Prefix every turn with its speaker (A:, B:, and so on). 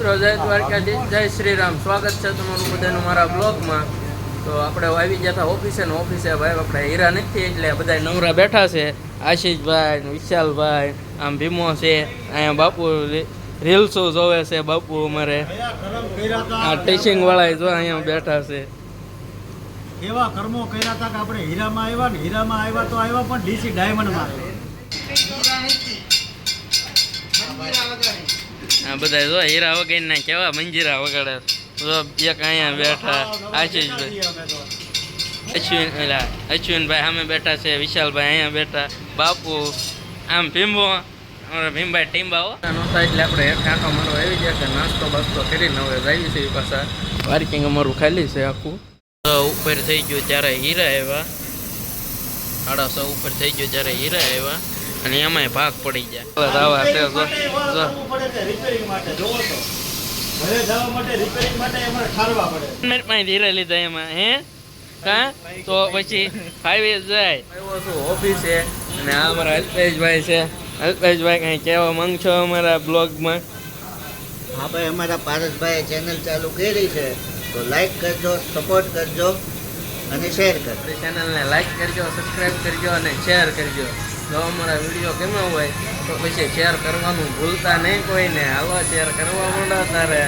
A: મિત્રો જય દ્વારકાધીશ, જય શ્રી રામ. સ્વાગત છે તમારું બધાનું મારા બ્લોગમાં. તો આપણે આવી ગયા હતા ઓફિસે ભાઈ આપણે હીરા નથી એટલે બધા નવરા બેઠા છે. આશીષભાઈ, વિશાલભાઈ, આમ ભીમો છે, અહીંયા બાપુ રીલ્સો જોવે છે. બાપુ અમારે આ ટીચિંગ વાળા જો અહીંયા બેઠા છે.
B: એવા કર્મો કર્યા હતા કે આપણે હીરામાં આવ્યા ને હીરામાં આવ્યા તો આવ્યા પણ ડીસી ડાયમંડમાં.
A: આ બધા જો હીરા વગાડીને કેવા મંજીરા વગાડે. જો એક અહીંયા બેઠા આશીષભાઈ, અશ્વિનભાઈ સામે બેઠા છે, વિશાલભાઈ અહીંયા બેઠા, બાપુ આમ ભીમો અમારા ભીમભાઈ ટીમ્બાઓ નહોતા એટલે આપણે એક આંખો મારો આવી ગયા છે. નાસ્તો બાસ્તો કરીને હવે જઈએ છીએ પાછા. પાર્કિંગ અમારું ખાલી છે આખું. ઉપર થઈ ગયું ત્યારે હીરા આવ્યા, 6:30 ઉપર થઈ ગયું ત્યારે હીરા આવ્યા અને એમાંય ભાગ પડી જાય. હીરા લીધા એમાં હે કા તો પછી હાઈવે જાય. આવ્યો છું ઓફિસે અને આ અમારા અલ્પેશભાઈ છે. અલ્પેશભાઈ કંઈ કહેવા માંગશો અમારા બ્લોગમાં?
B: હા ભાઈ, અમારા પારસભાઈ ચેનલ ચાલુ કરી છે તો લાઈક કરજો, સપોર્ટ કરજો અને શેર કરજો.
A: ચેનલને લાઈક કરજો, સબસ્ક્રાઈબ કરજો અને શેર કરજો. જો અમારા વિડીયો ગમ્યો હોય તો પછી શેર કરવાનું ભૂલતા નહીં કોઈને. હાલો શેર કરવા માંડો તારે.